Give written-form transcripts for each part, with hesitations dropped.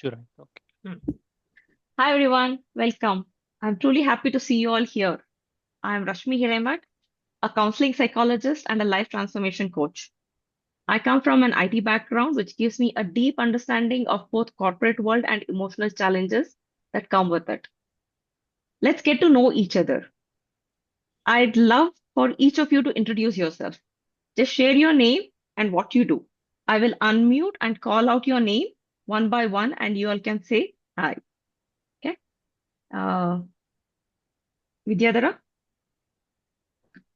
Sure. Okay. Hi everyone, welcome. I'm truly happy to see you all here. I'm Rashmi Hiremat, a counseling psychologist and a life transformation coach. I come from an IT background, which gives me a deep understanding of both corporate world and emotional challenges that come with it. Let's get to know each other. I'd love for each of you to introduce yourself. Just share your name and what you do. I will unmute and call out your name one by one, and you all can say hi. Okay. Uh, Vidyadhara?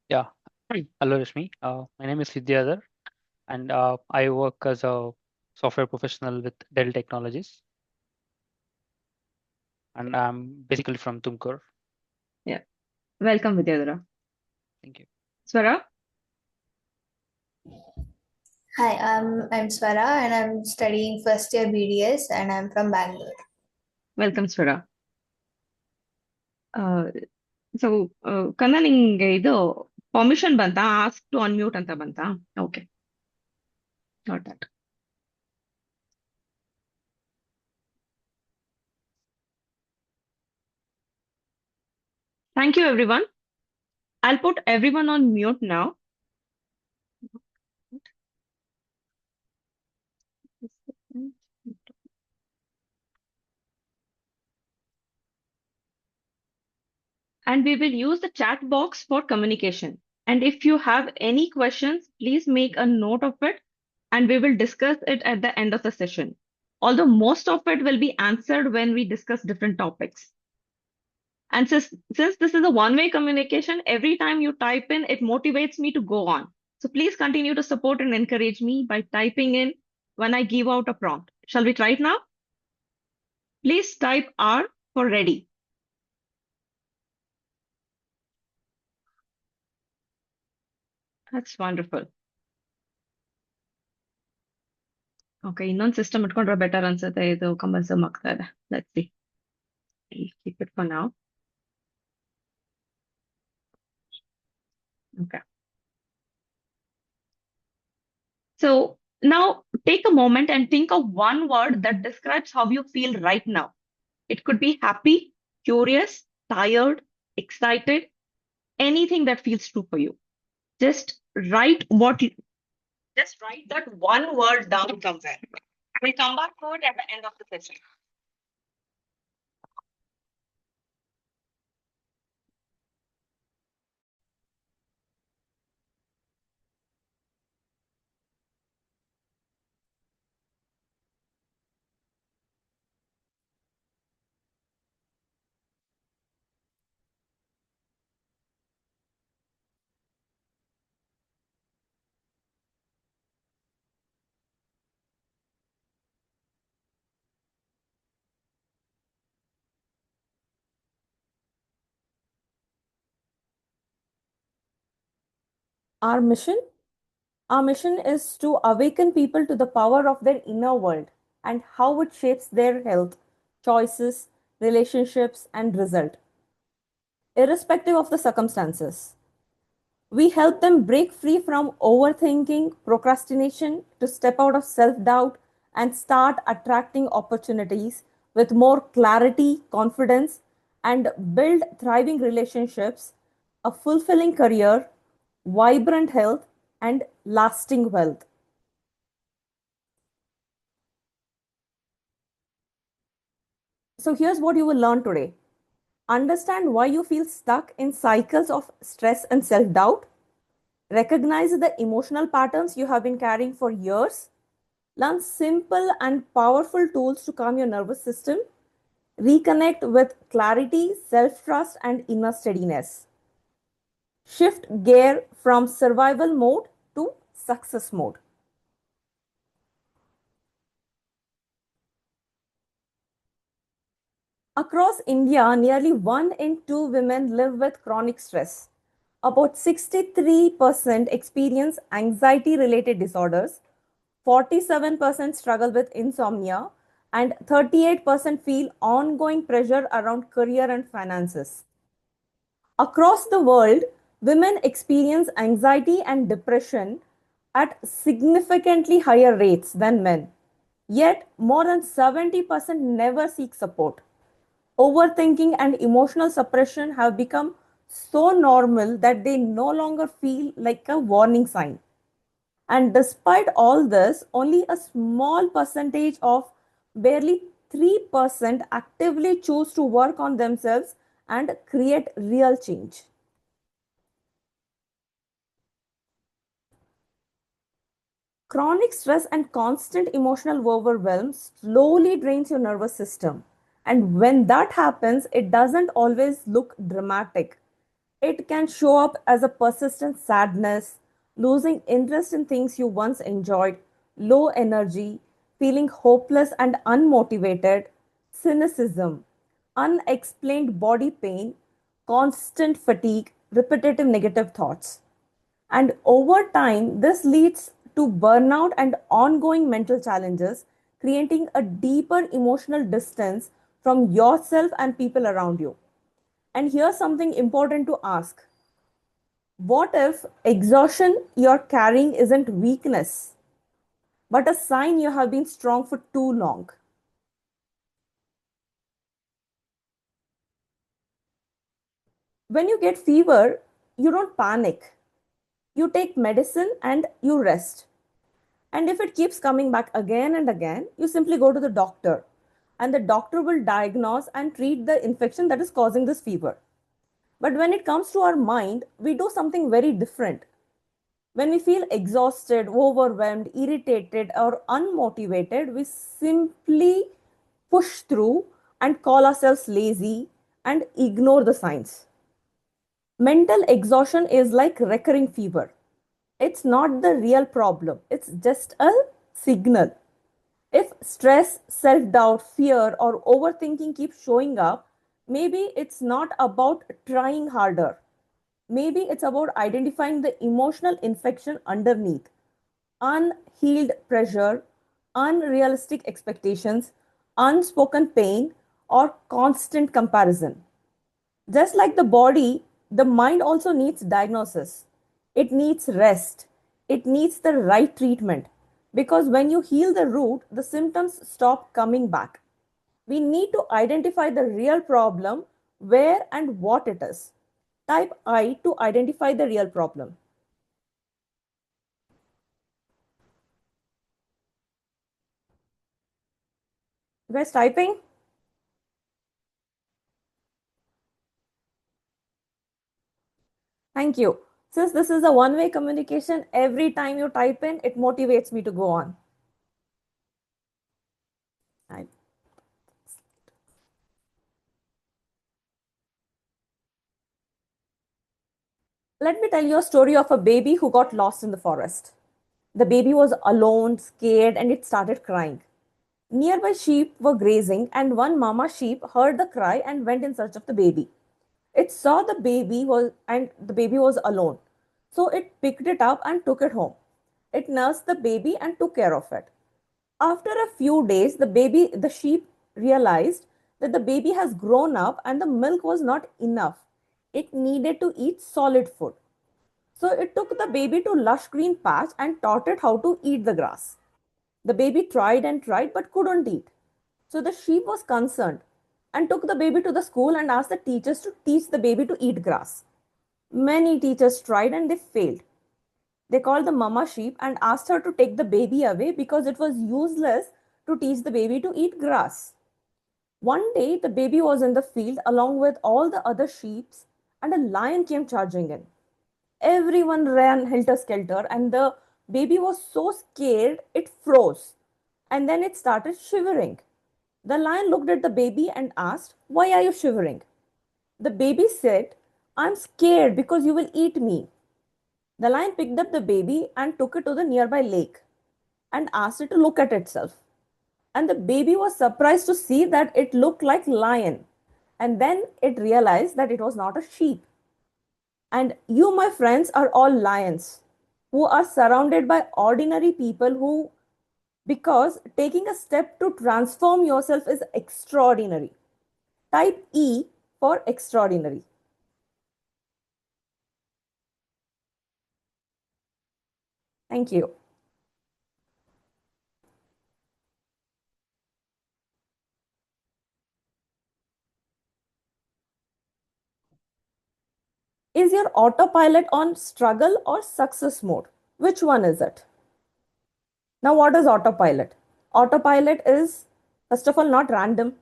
Yeah. Hello, Rashmi. My name is Vidyadhar, and I work as a software professional with Dell Technologies, and I'm basically from Tumkur. Yeah. Welcome, Vidyadhara. Thank you. Swara? Hi, I'm Swara and I'm studying first year BDS and I'm from Bangalore. Welcome, Swara. So ಕನ್ನ ನಿಂಗೆ ಇದು permission ಬಂತಾ ask to unmute ಅಂತ ಬಂತಾ okay not that thank you everyone I'll put everyone on mute now and we will use the chat box for communication. And if you have any questions, please make a note of it and we will discuss it at the end of the session. Although most of it will be answered when we discuss different topics. And since this is a one-way communication, every time you type in, it motivates me to go on. So please continue to support and encourage me by typing in when I give out a prompt. Shall we try it now? Please type R for ready. That's wonderful. Okay, ಇನ್ನೊಂದು system ಇಟ್ಕೊಂಡ್ರೆ better ಅನ್ಸುತ್ತೆ ಇದು compulsory ಆಗ್ತಾ ಇದೆ. Let's see. I'll keep it for now. Okay. So now take a moment and think of one word that describes how you feel right now. It could be happy, curious, tired, excited, anything that feels true for you. Just write just write that one word down somewhere. We'll come back to it at the end of the session. Our mission? Our mission is to awaken people to the power of their inner world and how it shapes their health, choices, relationships, and result, irrespective of the circumstances. We help them break free from overthinking, procrastination, to step out of self doubt and start attracting opportunities with more clarity, confidence, and build thriving relationships, a fulfilling career, vibrant health, and lasting wealth. So, here's what you will learn today. Understand why you feel stuck in cycles of stress and self doubt. Recognize the emotional patterns you have been carrying for years. Learn simple and powerful tools to calm your nervous system. Reconnect with clarity, self trust, and inner steadiness. Shift gear from survival mode to success mode. Across India, nearly 1 in 2 women live with chronic stress. About 63% experience anxiety related disorders, 47% struggle with insomnia, and 38% feel ongoing pressure around career and finances. Across the world, women experience anxiety and depression at significantly higher rates than men. Yet, more than 70% never seek support. Overthinking and emotional suppression have become so normal that they no longer feel like a warning sign. And despite all this, only a small percentage of barely 3% actively choose to work on themselves and create real change. Chronic stress and constant emotional overwhelm slowly drains your nervous system. And when that happens, it doesn't always look dramatic. It can show up as a persistent sadness, losing interest in things you once enjoyed, low energy, feeling hopeless and unmotivated, cynicism, unexplained body pain, constant fatigue, repetitive negative thoughts. And over time, this leads to burnout and ongoing mental challenges, creating a deeper emotional distance from yourself and people around you. And here's something important to ask: what if exhaustion you're carrying isn't weakness, but a sign you have been strong for too long? When you get fever, you don't panic. You take medicine and you rest. And if it keeps coming back again and again, you simply go to the doctor. And the doctor will diagnose and treat the infection that is causing this fever. But when it comes to our mind, we do something very different. When we feel exhausted, overwhelmed, irritated, or unmotivated, we simply push through and call ourselves lazy and ignore the signs. Mental exhaustion is like recurring fever. It's not the real problem, it's just a signal. If stress, self doubt, fear, or overthinking keep showing up, maybe it's not about trying harder. Maybe it's about identifying the emotional infection underneath: unhealed pressure, unrealistic expectations, unspoken pain, or constant comparison. Just like the body, the mind also needs diagnosis. It needs rest. It needs the right treatment. Because when you heal the root, the symptoms stop coming back. We need to identify the real problem, where and what it is. Type I to identify the real problem. You guys typing? Thank you. Since this is a one-way communication, every time you type in, it motivates me to go on. I- Let me tell you a story of a baby who got lost in the forest. The baby was alone, scared, and it started crying. Nearby sheep were grazing, and one mama sheep heard the cry and went in search of the baby. It saw the baby was alone. So it picked it up and took it home. It nursed the baby and took care of it. After a few days, the sheep realized that the baby has grown up and the milk was not enough. It needed to eat solid food. So it took the baby to lush green patch and taught it how to eat the grass. The baby tried and tried but couldn't eat. So the sheep was concerned and took the baby to the school and asked the teachers to teach the baby to eat grass. Many teachers tried and they failed. They called the mama sheep and asked her to take the baby away because it was useless to teach the baby to eat grass. One day, the baby was in the field along with all the other sheep, and a lion came charging in. Everyone ran helter skelter, and the baby was so scared it froze. And then it started shivering. The lion looked at the baby and asked, "Why are you shivering?" The baby said, "I'm scared because you will eat me." The lion picked up the baby and took it to the nearby lake and asked it to look at itself. And the baby was surprised to see that it looked like lion. And then it realized that it was not a sheep. And you, my friends, are all lions who are surrounded by ordinary people who, because taking a step to transform yourself is extraordinary. Type E for extraordinary. Thank you. Is your autopilot on struggle or success mode? Which one is it? Now, what is autopilot? Autopilot is, first of all, not random.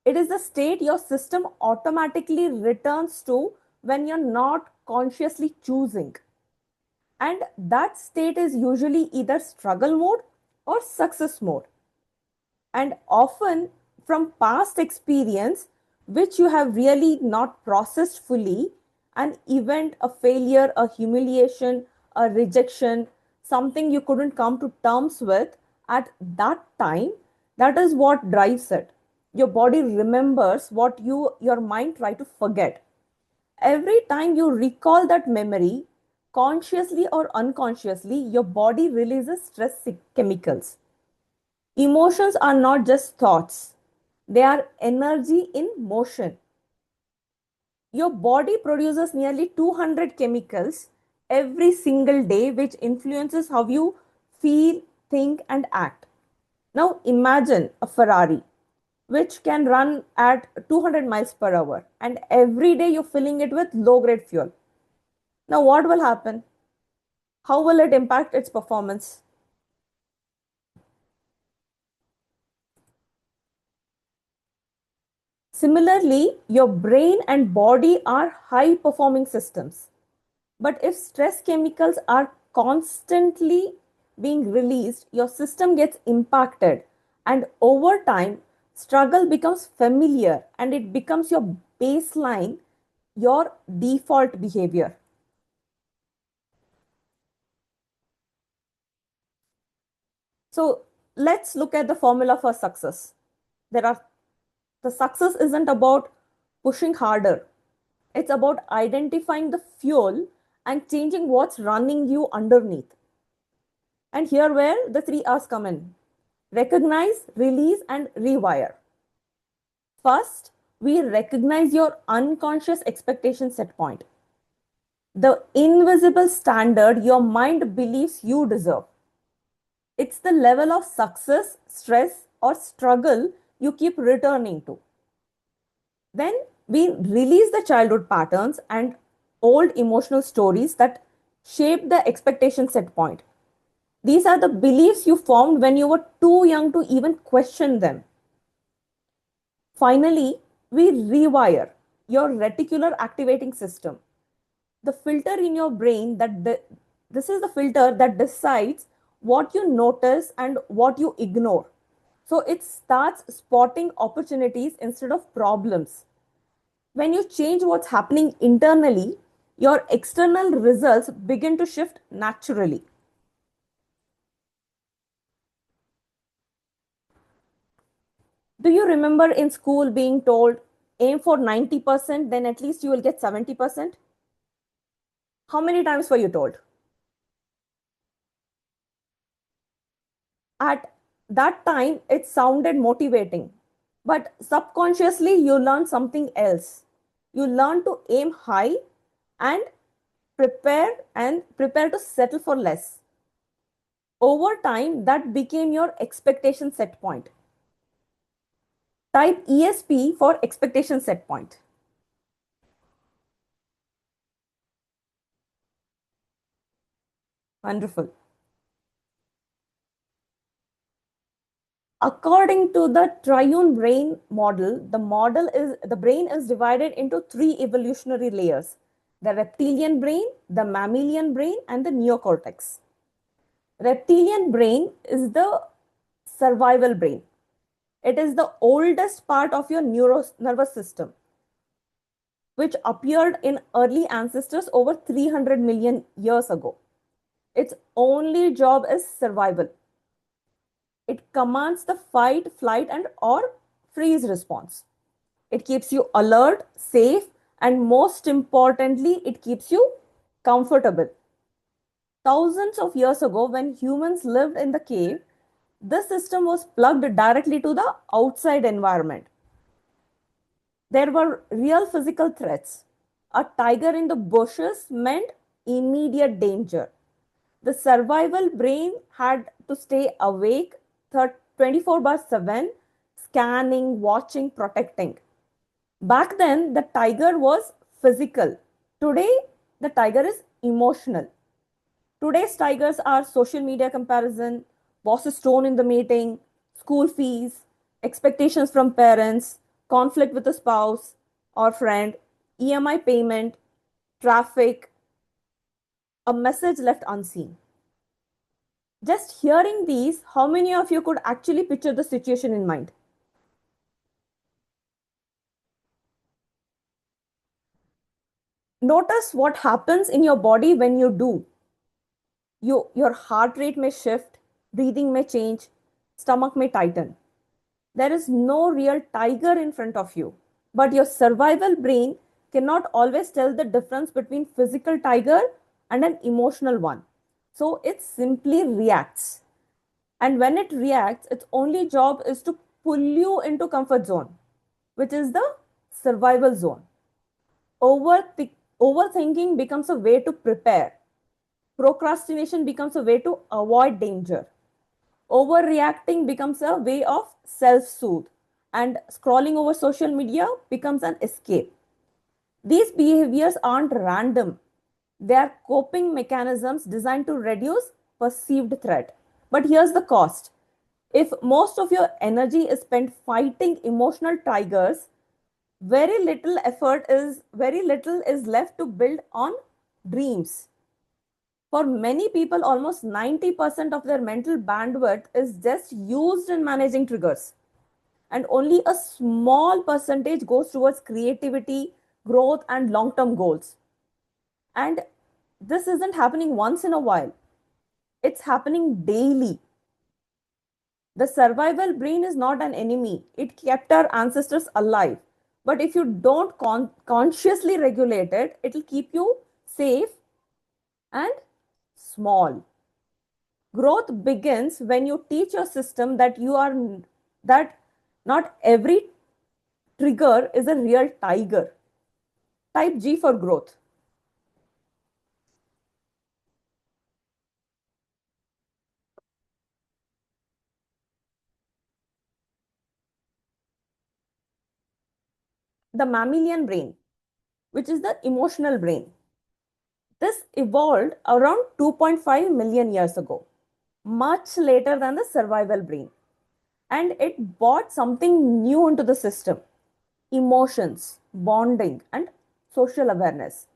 It is the state your system automatically returns to when you're not consciously choosing. And that state is usually either struggle mode or success mode. And often from past experience, which you have really not processed fully, an event, a failure, a humiliation, a rejection, something you couldn't come to terms with at that time, that is what drives it. Your body remembers what your mind try to forget. Every time you recall that memory, consciously or unconsciously, your body releases stress chemicals. Emotions are not just thoughts, they are energy in motion. Your body produces nearly 200 chemicals every single day, which influences how you feel, think, and act. Now imagine a Ferrari which can run at 200 miles per hour, and every day you're filling it with low grade fuel. Now, what will happen? How will it impact its performance? Similarly, your brain and body are high performing systems. But if stress chemicals are constantly being released, your system gets impacted. And over time, struggle becomes familiar and it becomes your baseline, your default behavior. So let's look at the formula for success. The success isn't about pushing harder. It's about identifying the fuel and changing what's running you underneath. And here where the 3 R's come in: recognize, release, and rewire. First, we recognize your unconscious expectation set point, the invisible standard your mind believes you deserve. It's the level of success, stress, or struggle you keep returning to. Then we release the childhood patterns and old emotional stories that shape the expectation set point. These are the beliefs you formed when you were too young to even question them. Finally, we rewire your reticular activating system, the filter in your brain this is the filter that decides what you notice and what you ignore. So it starts spotting opportunities instead of problems. When you change what's happening internally, your external results begin to shift naturally. Do you remember in school being told, aim for 90%, then at least you will get 70%? How many times were you told? At that time, it sounded motivating, but subconsciously, you learn something else. You learn to aim high and prepare to settle for less. Over time, that became your expectation set point. Type ESP for expectation set point. Wonderful. According to the triune brain model, the brain is divided into 3 evolutionary layers: the reptilian brain, the mammalian brain, and the neocortex. Reptilian brain is the survival brain. It is the oldest part of your nervous system, which appeared in early ancestors over 300 million years ago. Its only job is survival. It commands the fight, flight, and or freeze response. It keeps you alert, safe, and most importantly, it keeps you comfortable. Thousands of years ago, when humans lived in the cave, this system was plugged directly to the outside environment. There were real physical threats. A tiger in the bushes meant immediate danger. The survival brain had to stay awake 24/7, scanning, watching, protecting. Back then, the tiger was physical. Today, the tiger is emotional. Today's tigers are social media comparison, boss's tone in the meeting, school fees, expectations from parents, conflict with a spouse or friend, EMI payment, traffic, a message left unseen. Just hearing these, how many of you could actually picture the situation in mind? Notice what happens in your body when you do. Your heart rate may shift, breathing may change, stomach may tighten. There is no real tiger in front of you, but your survival brain cannot always tell the difference between physical tiger and an emotional one. So it simply reacts. And when it reacts, its only job is to pull you into comfort zone, which is the survival zone. Overthinking becomes a way to prepare. Procrastination becomes a way to avoid danger. Overreacting becomes a way of self soothe. And scrolling over social media becomes an escape. These behaviors aren't random, they are coping mechanisms designed to reduce perceived threat. But here's the cost. If most of your energy is spent fighting emotional tigers, very little is left to build on dreams. For many people, almost 90% of their mental bandwidth is just used in managing triggers, and only a small percentage goes towards creativity, growth, and long term goals. And this isn't happening once in a while, it's happening daily. The survival brain is not an enemy, it kept our ancestors alive. But if you don't consciously regulate it, it'll keep you safe and small. Growth begins when you teach your system that not every trigger is a real tiger. Type G for growth. The mammalian brain, which is the emotional brain. This evolved around 2.5 million years ago, much later than the survival brain. And it brought something new into the system: emotions, bonding, and social awareness.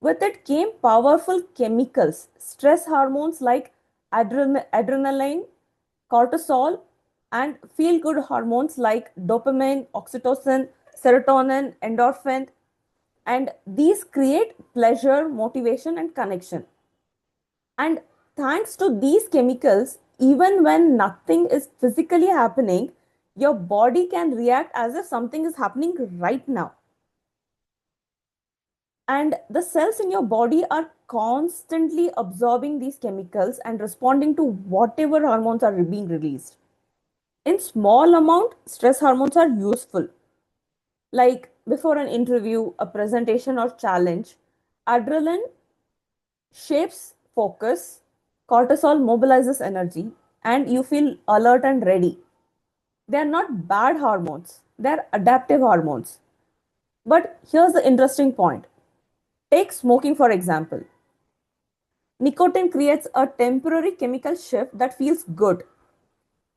With it came powerful chemicals, stress hormones like adrenaline, cortisol, and feel good hormones like dopamine, oxytocin, serotonin, endorphin. And these create pleasure, motivation, and connection. And thanks to these chemicals, even when nothing is physically happening, your body can react as if something is happening right now. And the cells in your body are constantly absorbing these chemicals and responding to whatever hormones are being released. In small amount, stress hormones are useful. Like before an interview, a presentation, or challenge, adrenaline shapes focus, cortisol mobilizes energy, and you feel alert and ready. They are not bad hormones, they are adaptive hormones. But here's the interesting point. Take smoking, for example. Nicotine creates a temporary chemical shift that feels good.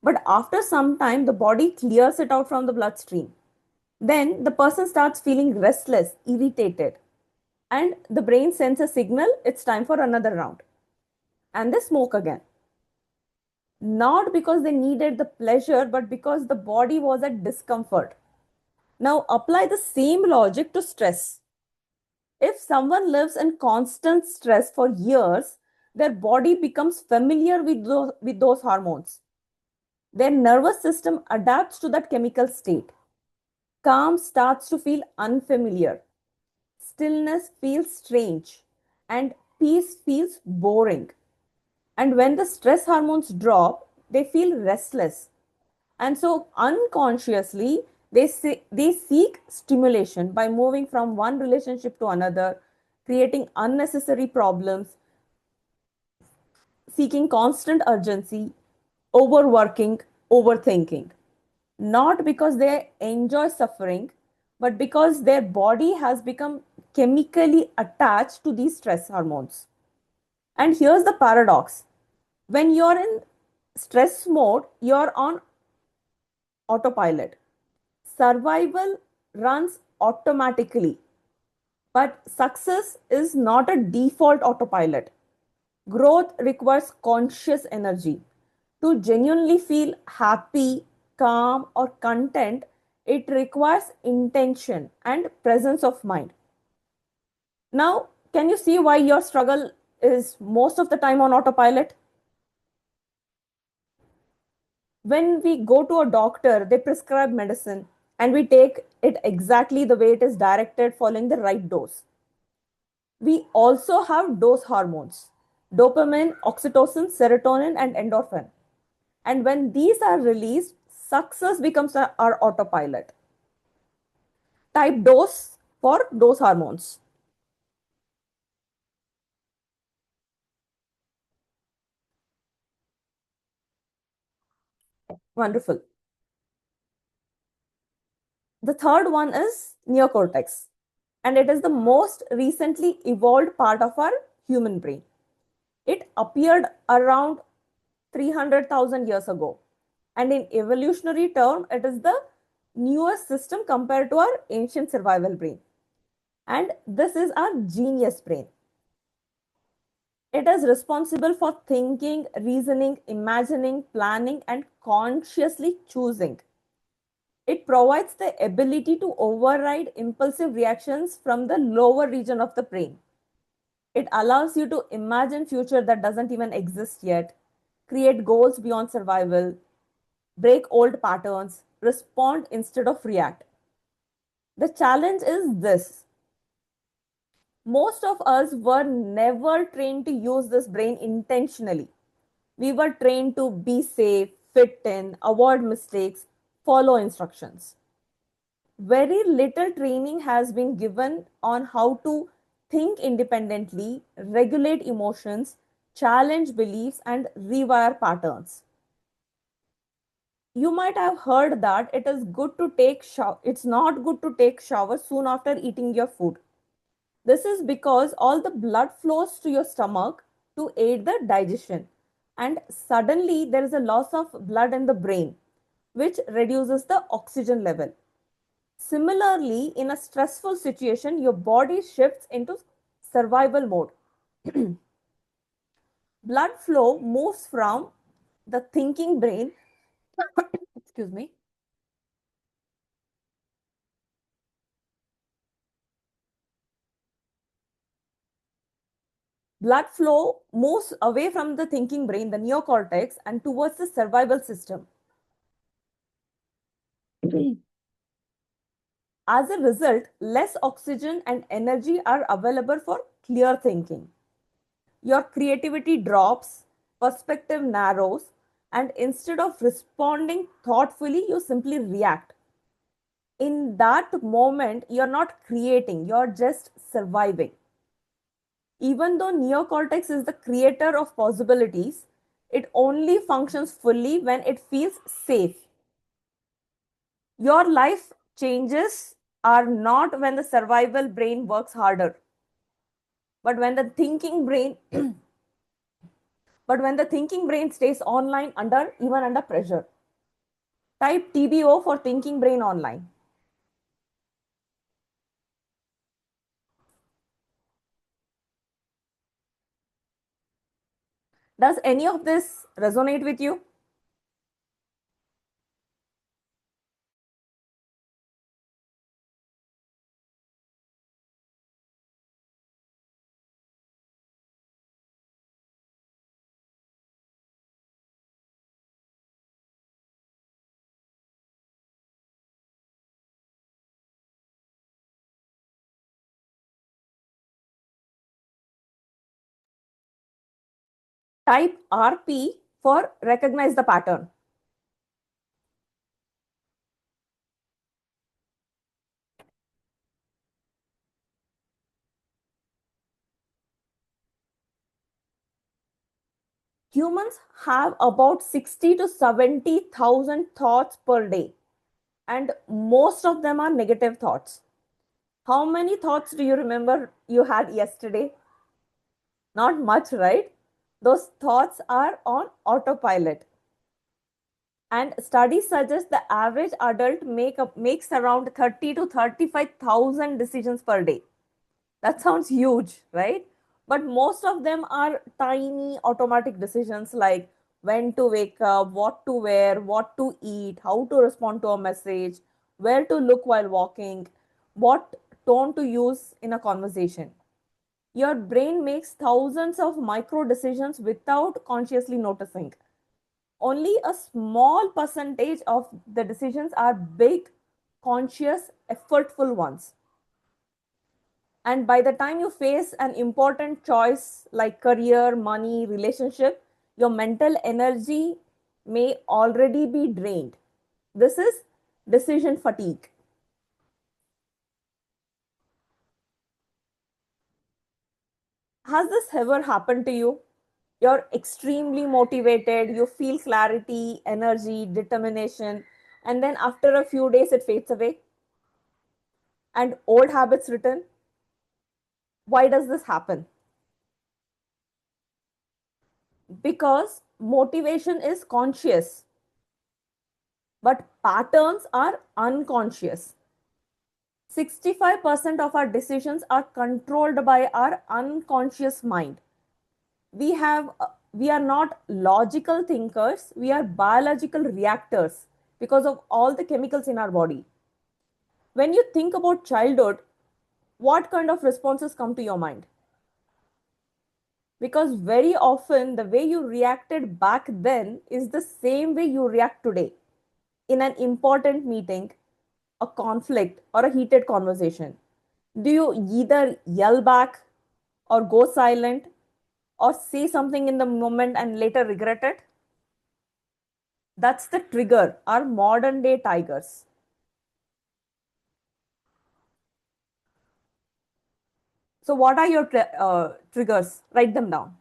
But after some time, the body clears it out from the bloodstream. Then the person starts feeling restless, irritated, and the brain sends a signal it's time for another round. And they smoke again. Not because they needed the pleasure, but because the body was at discomfort. Now apply the same logic to stress. If someone lives in constant stress for years, their body becomes familiar with those hormones. Their nervous system adapts to that chemical state. Calm starts to feel unfamiliar. Stillness feels strange. And peace feels boring. And when the stress hormones drop, they feel restless. And so unconsciously, they seek stimulation by moving from one relationship to another, creating unnecessary problems, seeking constant urgency, overworking, overthinking. Not because they enjoy suffering, but because their body has become chemically attached to these stress hormones. And here's the paradox: when you're in stress mode, you're on autopilot. Survival runs automatically, but success is not a default autopilot. Growth requires conscious energy. To genuinely feel happy, calm, or content, it requires intention and presence of mind. Now, can you see why your struggle is most of the time on autopilot? When we go to a doctor, they prescribe medicine and we take it exactly the way it is directed, following the right dose. We also have dose hormones: dopamine, oxytocin, serotonin, and endorphin. And when these are released, success becomes our autopilot. Type dose for dose hormones. Wonderful. The third one is neocortex, and it is the most recently evolved part of our human brain. It appeared around 300,000 years ago, and in evolutionary term, it is the newest system compared to our ancient survival brain. And this is our genius brain. It is responsible for thinking, reasoning, imagining, planning, and consciously choosing. It provides the ability to override impulsive reactions from the lower region of the brain. It allows you to imagine future that doesn't even exist yet, create goals beyond survival, break old patterns, respond instead of react. The challenge is this: most of us were never trained to use this brain intentionally. We were trained to be safe, fit in, avoid mistakes, follow instructions. Very little training has been given on how to think independently, regulate emotions, challenge beliefs, and rewire patterns. You might have heard that it's not good to take shower soon after eating your food. This is because all the blood flows to your stomach to aid the digestion, and suddenly there is a loss of blood in the brain, which reduces the oxygen level. Similarly, in a stressful situation, your body shifts into survival mode. Blood flow moves from the thinking brain, excuse me, blood flow moves away from the thinking brain, the neocortex, and towards the survival system. As a result, less oxygen and energy are available for clear thinking. Your creativity drops, perspective narrows, and instead of responding thoughtfully, you simply react. In that moment, you're not creating, you're just surviving. Even though neocortex is the creator of possibilities, it only functions fully when it feels safe. Your life changes are not when the survival brain works harder, but when the thinking brain but when the thinking brain stays online under pressure. Type TBO for thinking brain online. Does any of this resonate with you? Type RP for recognize the pattern. Humans have about 60 to 70,000 thoughts per day. and most of them are negative thoughts. How many thoughts do you remember you had yesterday? Not much, right? Those thoughts are on autopilot. And studies suggest the average adult makes around 30 to 35,000 decisions per day. That sounds huge, right? But most of them are tiny automatic decisions like when to wake up, what to wear, what to eat, how to respond to a message, where to look while walking, what tone to use in a conversation. Your brain makes thousands of micro decisions without consciously noticing. Only a small percentage of the decisions are big, conscious, effortful ones. And by the time you face an important choice like career, money, relationship, your mental energy may already be drained. This is decision fatigue. Has this ever happened to you? You're extremely motivated, you feel clarity, energy, determination, and then after a few days it fades away and old habits return. Why does this happen? Because motivation is conscious, but patterns are unconscious. 65% of our decisions are controlled by our unconscious mind. We are not logical thinkers, we are biological reactors because of all the chemicals in our body. When you think about childhood, what kind of responses come to your mind? Because very often the way you reacted back then is the same way you react today in an important meeting, a conflict, or a heated conversation. Do you either yell back or go silent or say something in the moment and later regret it? That's the trigger, our modern day tigers. So, what are your triggers? Write them down.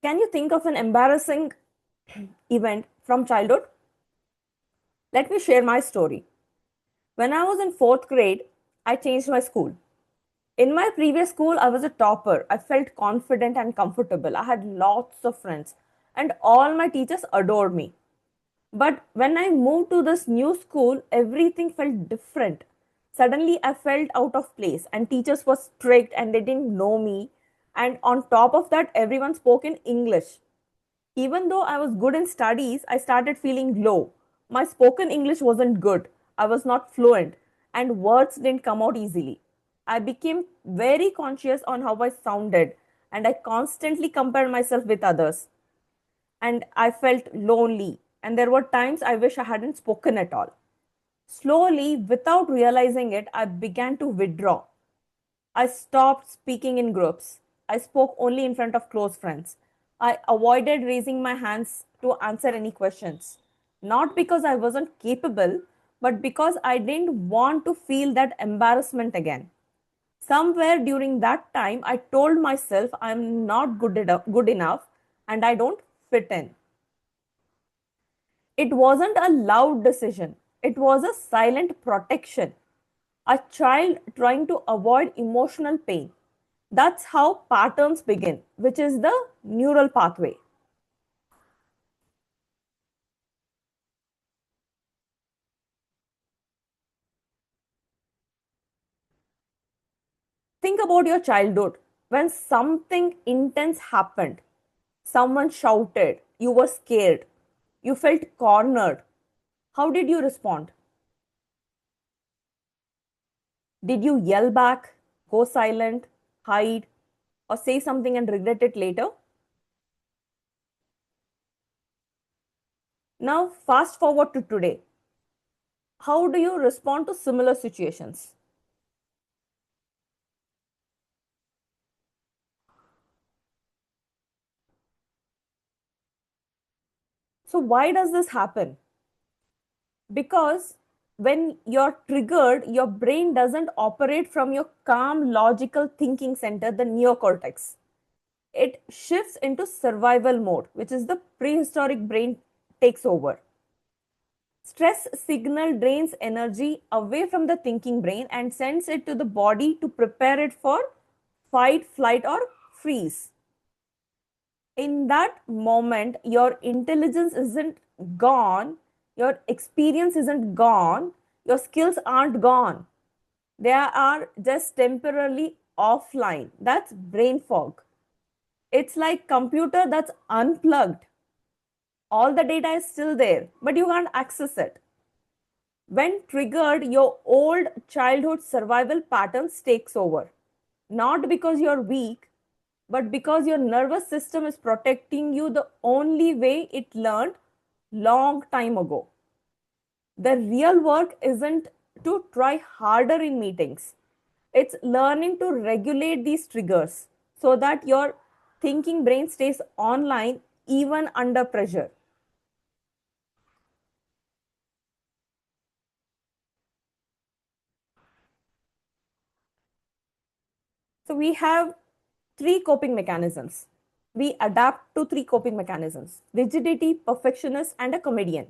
Can you think of an embarrassing event from childhood? Let me share my story. When I was in fourth grade, I changed my school. In my previous school, I was a topper. I felt confident and comfortable. I had lots of friends, and all my teachers adored me. But when I moved to this new school, everything felt different. Suddenly, I felt out of place, and teachers were strict and they didn't know me. And on top of that, everyone spoke in English. Even though I was good in studies, I started feeling low. My spoken English wasn't good. I was not fluent, and words didn't come out easily. I became very conscious on how I sounded, and I constantly compared myself with others. And I felt lonely, and there were times I wish I hadn't spoken at all. Slowly, without realizing it, I began to withdraw. I stopped speaking in groups. I spoke only in front of close friends. I avoided raising my hands to answer any questions. Not because I wasn't capable, but because I didn't want to feel that embarrassment again. Somewhere during that time, I told myself I'm not good enough and I don't fit in. It wasn't a loud decision, it was a silent protection. A child trying to avoid emotional pain. That's how patterns begin, which is the neural pathway. Think about your childhood when something intense happened. Someone shouted, you were scared, you felt cornered. How did you respond? Did you yell back, go silent, hide, or say something and regret it later? Now, fast forward to today. How do you respond to similar situations? So, why does this happen? Because when you're triggered, your brain doesn't operate from your calm, logical thinking center, the neocortex. It shifts into survival mode, which is the prehistoric brain takes over. Stress signal drains energy away from the thinking brain and sends it to the body to prepare it for fight, flight, or freeze. In that moment, your intelligence isn't gone, your experience isn't gone, your skills aren't gone. They are just temporarily offline. That's brain fog. It's like computer that's unplugged. All the data is still there, but you can't access it. When triggered, your old childhood survival patterns takes over. Not because you're weak, but because your nervous system is protecting you the only way it learned long time ago. The real work isn't to try harder in meetings. It's learning to regulate these triggers so that your thinking brain stays online even under pressure. So we have three coping mechanisms. We adapt to three coping mechanisms: rigidity, perfectionist, and a comedian.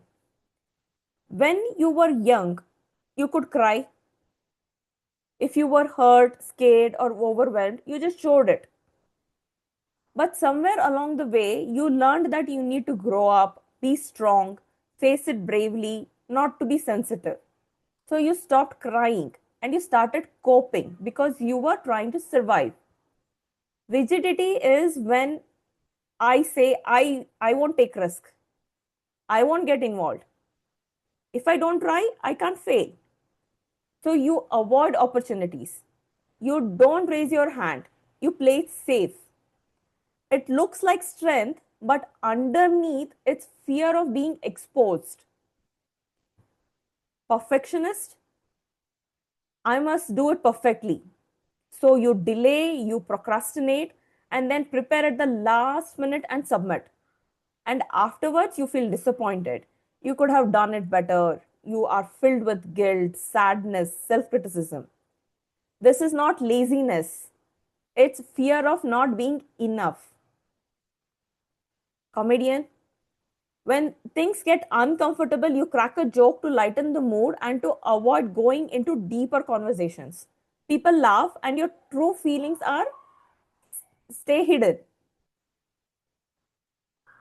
When you were young, you could cry. If you were hurt, scared, or overwhelmed, you just showed it. But somewhere along the way, you learned that you need to grow up, be strong, face it bravely, not to be sensitive. So you stopped crying and you started coping because you were trying to survive. Rigidity is when I say, I won't take risk. I won't get involved. If I don't try, I can't fail. So you avoid opportunities. You don't raise your hand. You play it safe. It looks like strength, but underneath it's fear of being exposed. Perfectionist, I must do it perfectly. So you delay, you procrastinate, and then prepare at the last minute and submit. And afterwards, you feel disappointed. You could have done it better. You are filled with guilt, sadness, self criticism. This is not laziness, it's fear of not being enough. Comedian, when things get uncomfortable, you crack a joke to lighten the mood and to avoid going into deeper conversations. People laugh, and your true feelings are stay hidden.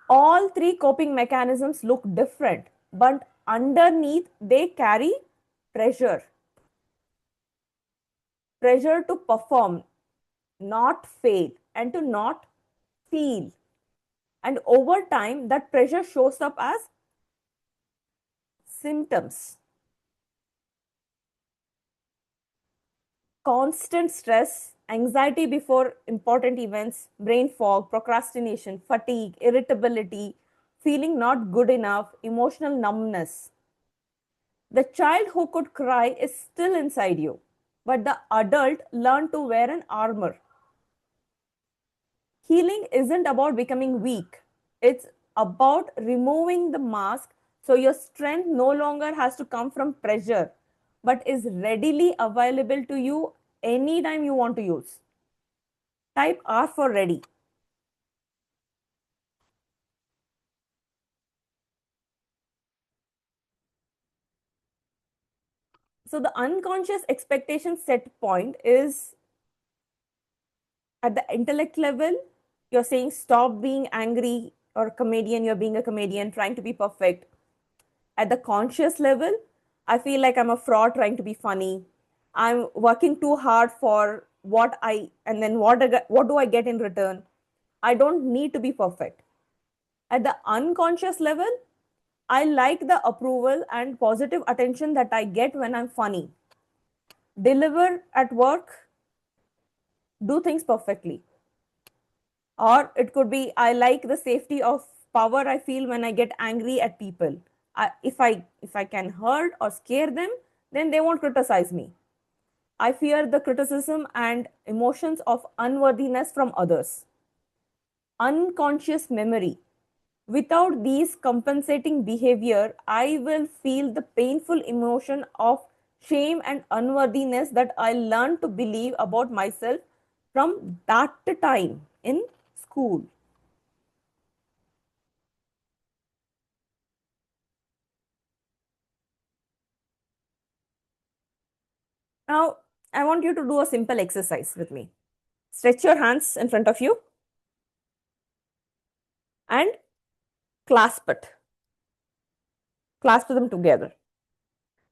All three coping mechanisms look different, but underneath they carry pressure. Pressure to perform, not fail, and to not feel. And over time, that pressure shows up as symptoms: constant stress, anxiety before important events, brain fog, procrastination, fatigue, irritability, feeling not good enough, emotional numbness. The child who could cry is still inside you, but the adult learned to wear an armor. Healing isn't about becoming weak, it's about removing the mask so your strength no longer has to come from pressure but is readily available to you anytime you want to use. Type R for ready. So, the unconscious expectation set point is at the intellect level. You're saying stop being angry, or comedian, you're being a comedian trying to be perfect. At the conscious level, I feel like I'm a fraud trying to be funny. I'm working too hard for what I, and then what do I get in return? I don't need to be perfect. At the unconscious level, I like the approval and positive attention that I get when I'm funny. Deliver at work, do things perfectly. Or it could be I like the safety of power I feel when I get angry at people. If I can hurt or scare them, then they won't criticize me. I fear the criticism and emotions of unworthiness from others. Unconscious memory. Without these compensating behavior, I will feel the painful emotion of shame and unworthiness that I learned to believe about myself from that time in school. Now, I want you to do a simple exercise with me. Stretch your hands in front of you and clasp it. Clasp them together.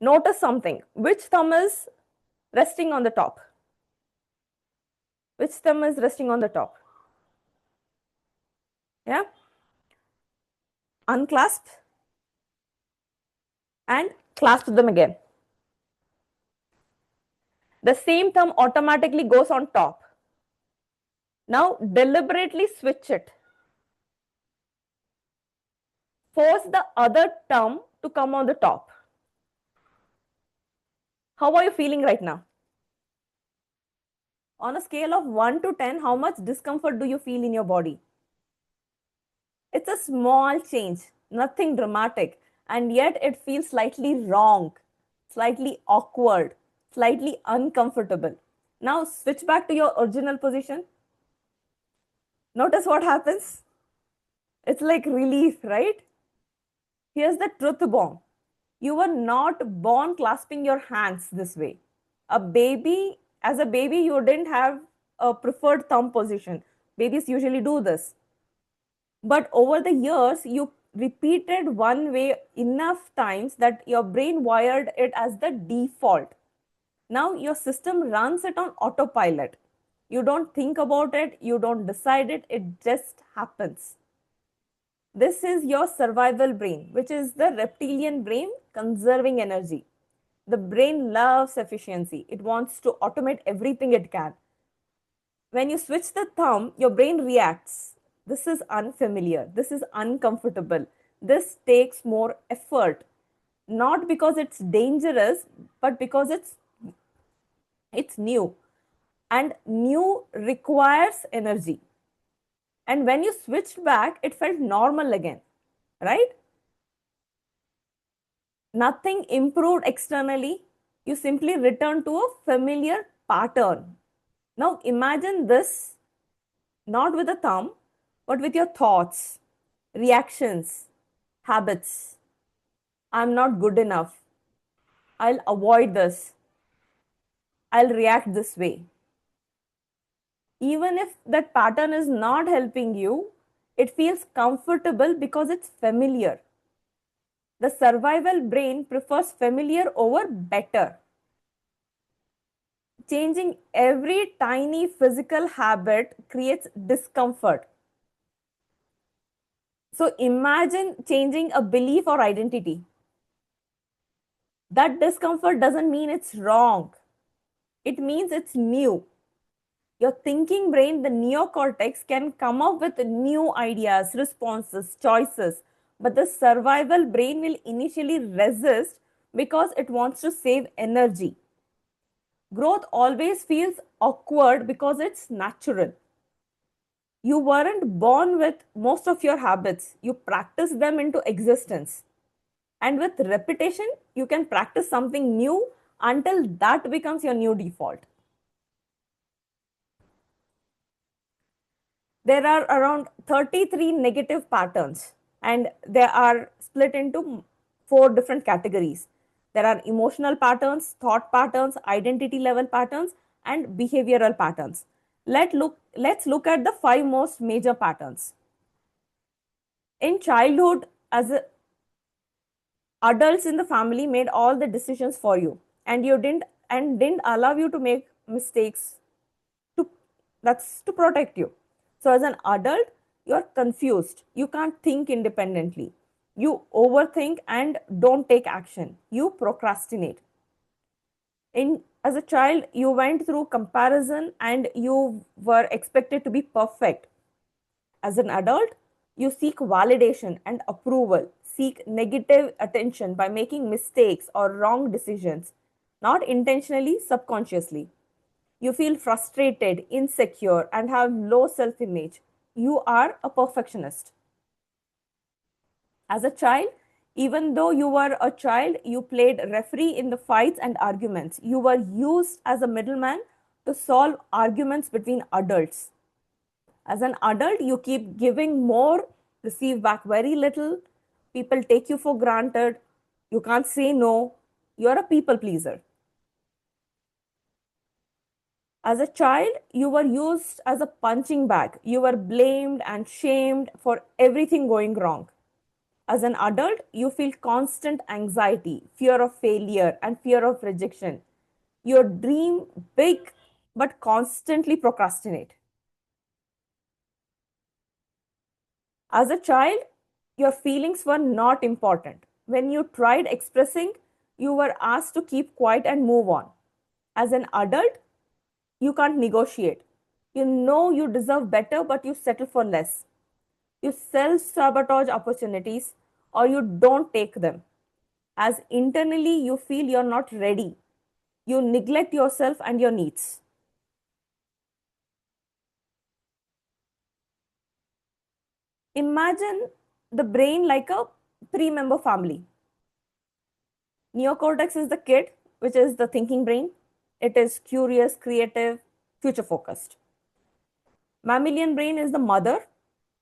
Notice something. Which thumb is resting on the top? Which thumb is resting on the top? Yeah? Unclasp and clasp them again. The same thumb automatically goes on top. Now deliberately switch it. Force the other thumb to come on the top. How are you feeling right now? On a scale of 1 to 10, how much discomfort do you feel in your body? It's a small change, nothing dramatic, and yet it feels slightly wrong, slightly awkward, slightly uncomfortable. Now switch back to your original position. Notice what happens. It's like relief, right? Here's the truth bomb. You were not born clasping your hands this way. As a baby, you didn't have a preferred thumb position. Babies usually do this. But over the years, you repeated one way enough times that your brain wired it as the default. Now your system runs it on autopilot. You don't think about it, you don't decide it, it just happens. This is your survival brain, which is the reptilian brain conserving energy. The brain loves efficiency. It wants to automate everything it can. When you switch the thumb, your brain reacts. This is unfamiliar. This is uncomfortable. This takes more effort. Not because it's dangerous, but because it's new. And new requires energy. And when you switched back, it felt normal again, right? Nothing improved externally. You simply return to a familiar pattern. Now imagine this not with a thumb, but with your thoughts, reactions, habits. I'm not good enough. I'll avoid this. I'll react this way. Even if that pattern is not helping you, it feels comfortable because it's familiar. The survival brain prefers familiar over better. Changing every tiny physical habit creates discomfort. So imagine changing a belief or identity. That discomfort doesn't mean it's wrong. It means it's new. Your thinking brain, the neocortex, can come up with new ideas, responses, choices, but the survival brain will initially resist because it wants to save energy. Growth always feels awkward because it's natural. You weren't born with most of your habits, you practice them into existence. And with repetition, you can practice something new until that becomes your new default. There are around 33 negative patterns, and they are split into 4 different categories. There are emotional patterns, thought patterns, identity level patterns, and behavioral patterns. Let's look at the 5 most major patterns. In childhood, adults in the family made all the decisions for you, and didn't allow you to make mistakes. To That's to protect you. So as an adult, you're confused. You can't think independently. You overthink and don't take action. You procrastinate. As a child, you went through comparison and you were expected to be perfect. As an adult, You seek validation and approval, seek negative attention by making mistakes or wrong decisions, not intentionally, subconsciously. You feel frustrated, insecure, and have low self image. You are a perfectionist. As a child, even though you were a child, you played referee in the fights and arguments. You were used as a middleman to solve arguments between adults. As an adult, you keep giving more, receive back very little. People take you for granted. You can't say no. You're a people pleaser. As a child, you were used as a punching bag. You were blamed and shamed for everything going wrong. As an adult, you feel constant anxiety, fear of failure, and fear of rejection. You dream big but constantly procrastinate. As a child, your feelings were not important. When you tried expressing, you were asked to keep quiet and move on. As an adult, you can't negotiate. You know you deserve better, but you settle for less. You self sabotage opportunities or you don't take them. As internally, you feel you're not ready. You neglect yourself and your needs. Imagine the brain like a three-member family. Neocortex is the kid, which is the thinking brain. It is curious, creative, future focused. Mammalian brain is the mother,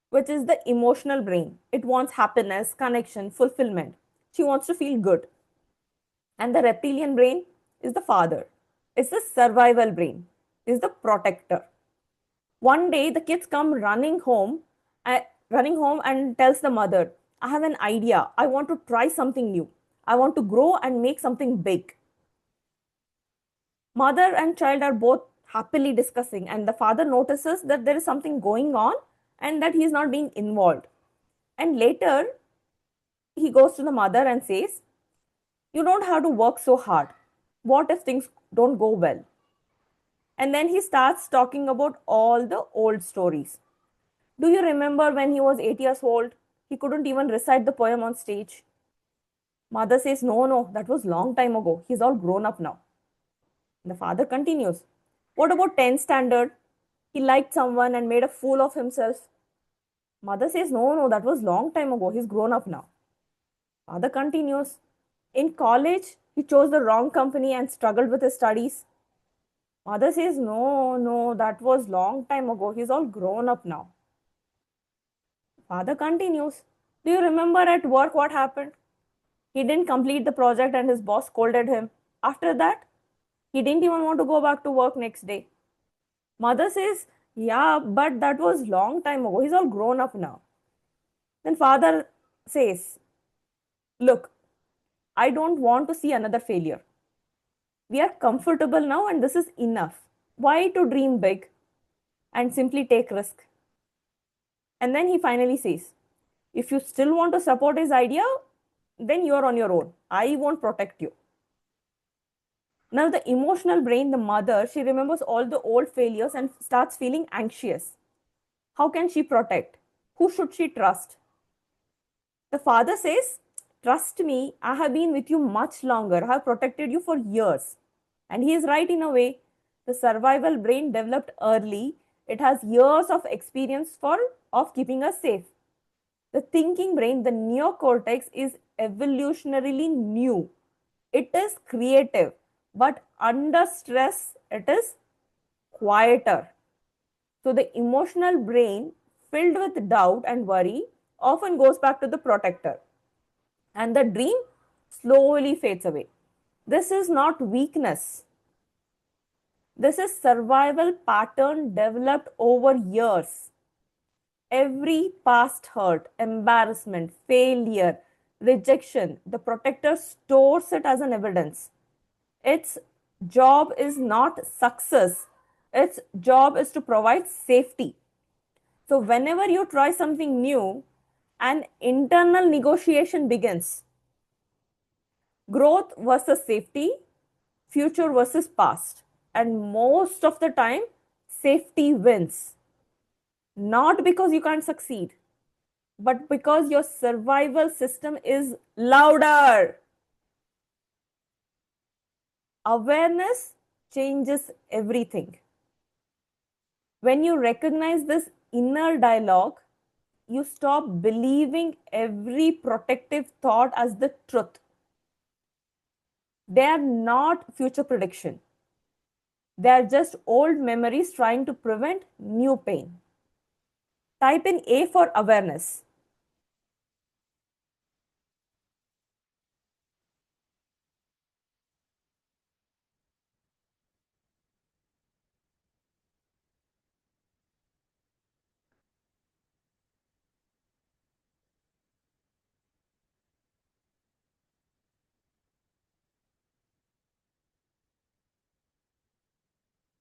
which is the emotional brain. It wants happiness, connection, fulfillment. She wants to feel good. And the reptilian brain is the father. It's the survival brain, is the protector. One day the kids come running home and tells the mother, I have an idea. I want to try something new. I want to grow and make something big. Mother and child are both happily discussing, and the father notices that there is something going on and that he is not being involved. And later, he goes to the mother and says, you don't have to work so hard. What if things don't go well? And then he starts talking about all the old stories. Do you remember when he was 8 years old? He couldn't even recite the poem on stage. Mother says, no, no, that was long time ago. He's all grown up now. The father continues, what about 10th standard? He liked someone and made a fool of himself. Mother says, no, no, that was long time ago. He's grown up now. Father continues, in college, he chose the wrong company and struggled with his studies. Mother says, no, no, that was long time ago. He's all grown up now. Father continues, do you remember at work what happened? He didn't complete the project and his boss scolded him. After that, he didn't even want to go back to work next day. Mother says, yeah, but that was long time ago. He's all grown up now. Then father says, look, I don't want to see another failure. We are comfortable now and this is enough. Why to dream big and simply take risk? And then he finally says, if you still want to support his idea, then you're on your own. I won't protect you. Now, the emotional brain, the mother, she remembers all the old failures and starts feeling anxious. How can she protect? Who should she trust? The father says, trust me, I have been with you much longer. I have protected you for years. And he is right in a way. The survival brain developed early. It has years of experience of keeping us safe. The thinking brain, the neocortex, is evolutionarily new. It is creative, but under stress, it is quieter. So the emotional brain, filled with doubt and worry, often goes back to the protector. And the dream slowly fades away. This is not weakness. This is survival pattern developed over years. Every past hurt, embarrassment, failure, rejection, the protector stores it as an evidence. Its job is not success, its job is to provide safety. So, whenever you try something new, an internal negotiation begins. Growth versus safety, future versus past. And most of the time, safety wins. Not because you can't succeed, but because your survival system is louder. Awareness changes everything. When you recognize this inner dialogue, you stop believing every protective thought as the truth. They are not future prediction. They are just old memories trying to prevent new pain. Type in A for awareness.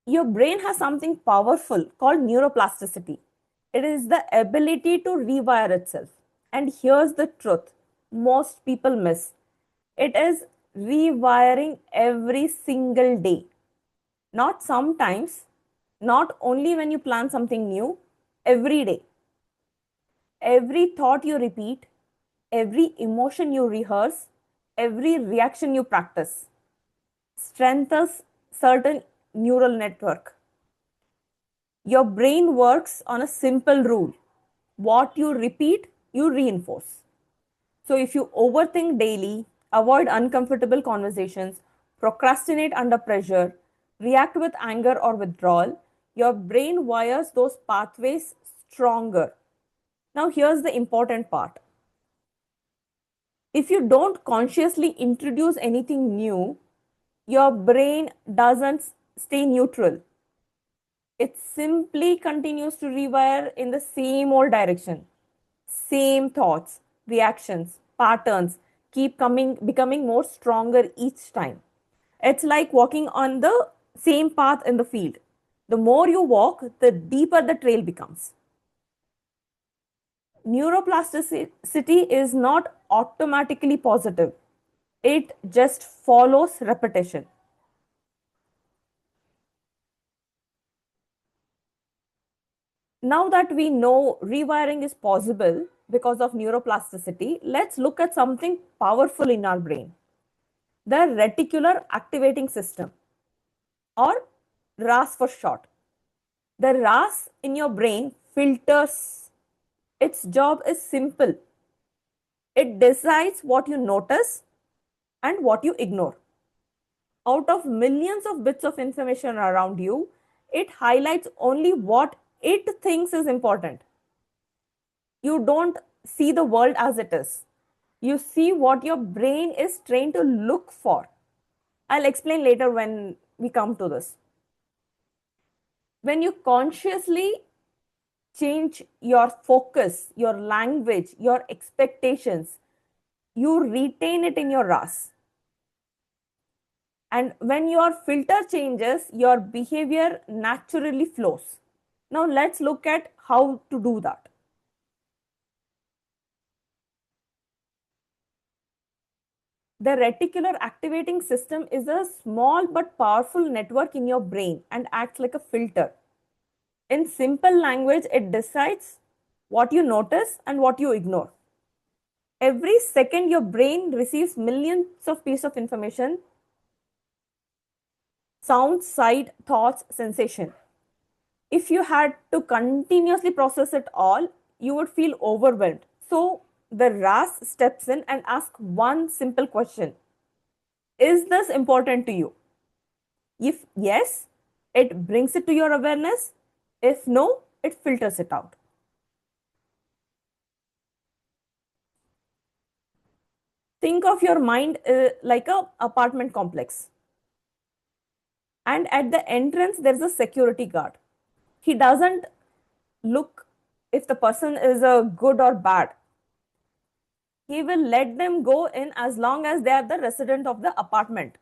Your brain has something powerful called neuroplasticity. It is the ability to rewire itself. And here's the truth most people miss it is rewiring every single day. Not sometimes, not only when you plan something new, every day. Every thought you repeat, every emotion you rehearse, every reaction you practice strengthens certain neural network. Your brain works on a simple rule. What you repeat, you reinforce. So if you overthink daily, avoid uncomfortable conversations, procrastinate under pressure, react with anger or withdrawal, your brain wires those pathways stronger. Now, here's the important part. If you don't consciously introduce anything new, your brain doesn't stay neutral. It simply continues to rewire in the same old direction. Same thoughts, reactions, patterns keep becoming more stronger each time. It's like walking on the same path in the field. The more you walk, the deeper the trail becomes. Neuroplasticity is not automatically positive. It just follows repetition. Now that we know rewiring is possible because of neuroplasticity, let's look at something powerful in our brain, the reticular activating system, or RAS for short. The RAS in your brain filters. Its job is simple. It decides what you notice and what you ignore. Out of millions of bits of information around you, it highlights only what it thinks is important. You don't see the world as it is. You see what your brain is trained to look for. I'll explain later when we come to this. When you consciously change your focus, your language, your expectations, you retain it in your RAS. And when your filter changes, your behavior naturally flows. Now let's look at how to do that. The reticular activating system is a small but powerful network in your brain and acts like a filter. In simple language, it decides what you notice and what you ignore. Every second, your brain receives millions of pieces of information, sounds, sight, thoughts, sensation. If you had to continuously process it all, you would feel overwhelmed. So the RAS steps in and asks one simple question. Is this important to you? If yes, it brings it to your awareness. If no, it filters it out. Think of your mind like a apartment complex. And at the entrance, there's a security guard. He doesn't look if the person is a good or bad. He will let them go in as long as they are the resident of the apartment.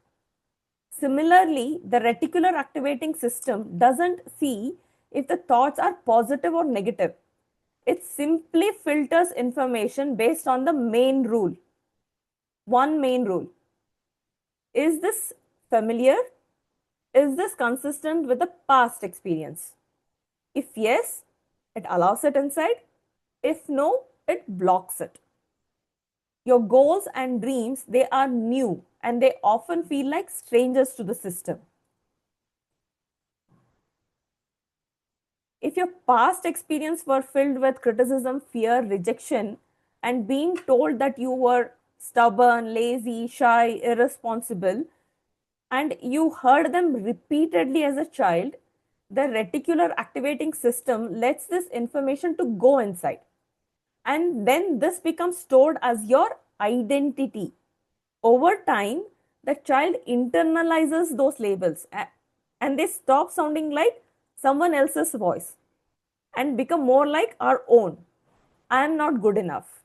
Similarly, the reticular activating system doesn't see if the thoughts are positive or negative. It simply filters information based on the main rule. One main rule. Is this familiar? Is this consistent with the past experience? If yes, it allows it inside. If no, it blocks it. Your goals and dreams, they are new and they often feel like strangers to the system. If your past experience were filled with criticism, fear, rejection, and being told that you were stubborn, lazy, shy, irresponsible, and you heard them repeatedly as a child, the reticular activating system lets this information to go inside. And then this becomes stored as your identity. Over time, the child internalizes those labels and they stop sounding like someone else's voice and become more like our own. I am not good enough.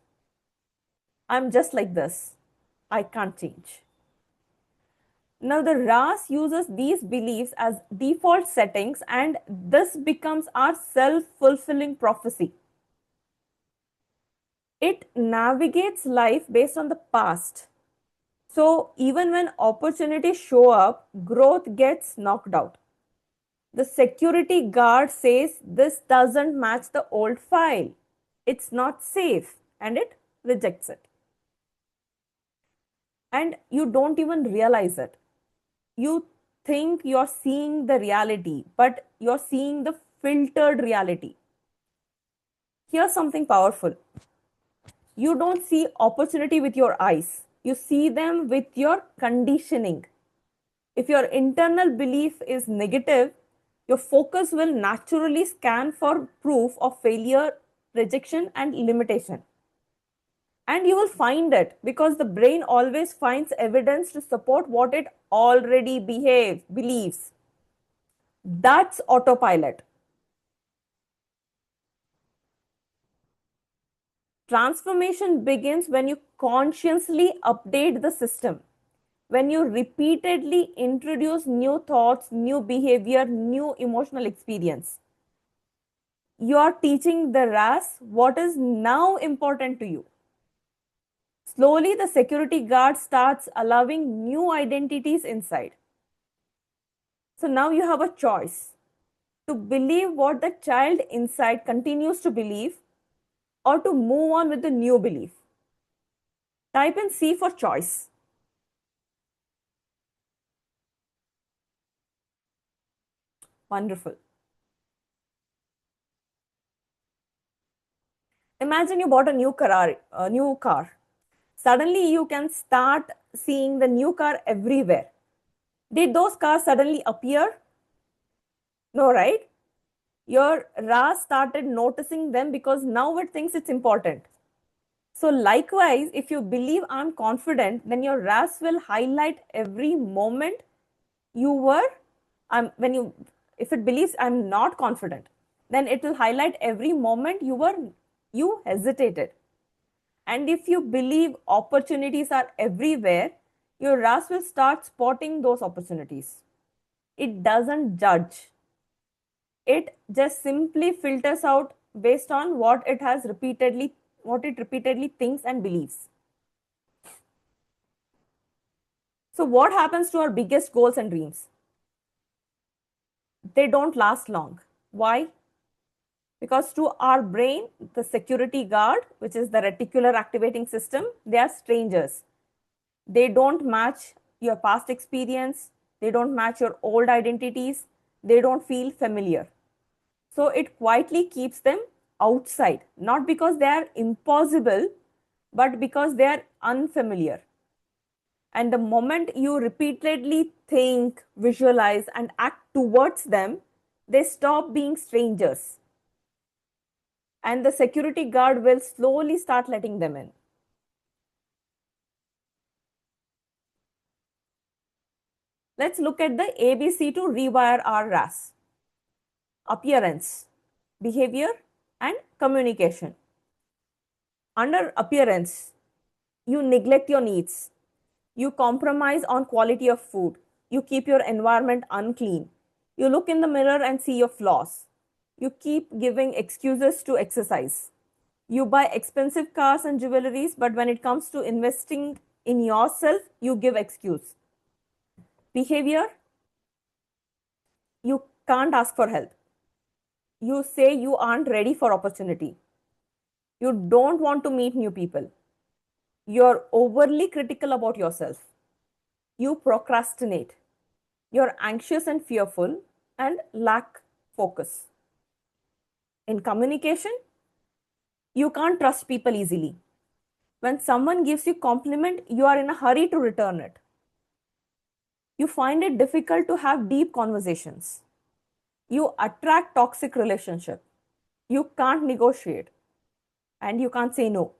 I'm just like this. I can't change. Now, the RAS uses these beliefs as default settings, and this becomes our self fulfilling prophecy. It navigates life based on the past. So, even when opportunities show up, growth gets knocked out. The security guard says this doesn't match the old file. It's not safe, and it rejects it. And you don't even realize it. You think you're seeing the reality, but you're seeing the filtered reality. Here's something powerful. You don't see opportunity with your eyes, you see them with your conditioning. If your internal belief is negative, your focus will naturally scan for proof of failure, rejection, and limitation. And you will find it because the brain always finds evidence to support what it already believes. That's autopilot. Transformation begins when you consciously update the system, when you repeatedly introduce new thoughts, new behavior, new emotional experience. You are teaching the RAS what is now important to you. Slowly, the security guard starts allowing new identities inside. So now you have a choice to believe what the child inside continues to believe or to move on with the new belief. Type in C for choice. Wonderful. Imagine you bought a new car. Suddenly you can start seeing the new car everywhere. Did those cars suddenly appear? No, right? Your RAS started noticing them because now it thinks it's important. So likewise, if you believe I'm confident, then your RAS will highlight every moment you were, when you, if it believes I'm not confident, then it will highlight every moment you hesitated. And if you believe opportunities are everywhere, your RAS will start spotting those opportunities. It doesn't judge. It just simply filters out based on what it repeatedly thinks and believes. So what happens to our biggest goals and dreams? They don't last long. Why? Because to our brain, the security guard, which is the reticular activating system, they are strangers. They don't match your past experience, they don't match your old identities, they don't feel familiar. So it quietly keeps them outside, not because they are impossible, but because they are unfamiliar. And the moment you repeatedly think, visualize, and act towards them, they stop being strangers. And the security guard will slowly start letting them in. Let's look at the ABC to rewire our RAS: appearance, behavior, and communication. Under appearance, you neglect your needs. You compromise on quality of food. You keep your environment unclean. You look in the mirror and see your flaws. You keep giving excuses to exercise. You buy expensive cars and jewelries, but when it comes to investing in yourself, you give excuse. Behavior, you can't ask for help. You say you aren't ready for opportunity. You don't want to meet new people. You're overly critical about yourself. You procrastinate. You're anxious and fearful and lack focus. In communication, you can't trust people easily. When someone gives you compliment, you are in a hurry to return it. You find it difficult to have deep conversations. You attract toxic relationship. You can't negotiate and you can't say no.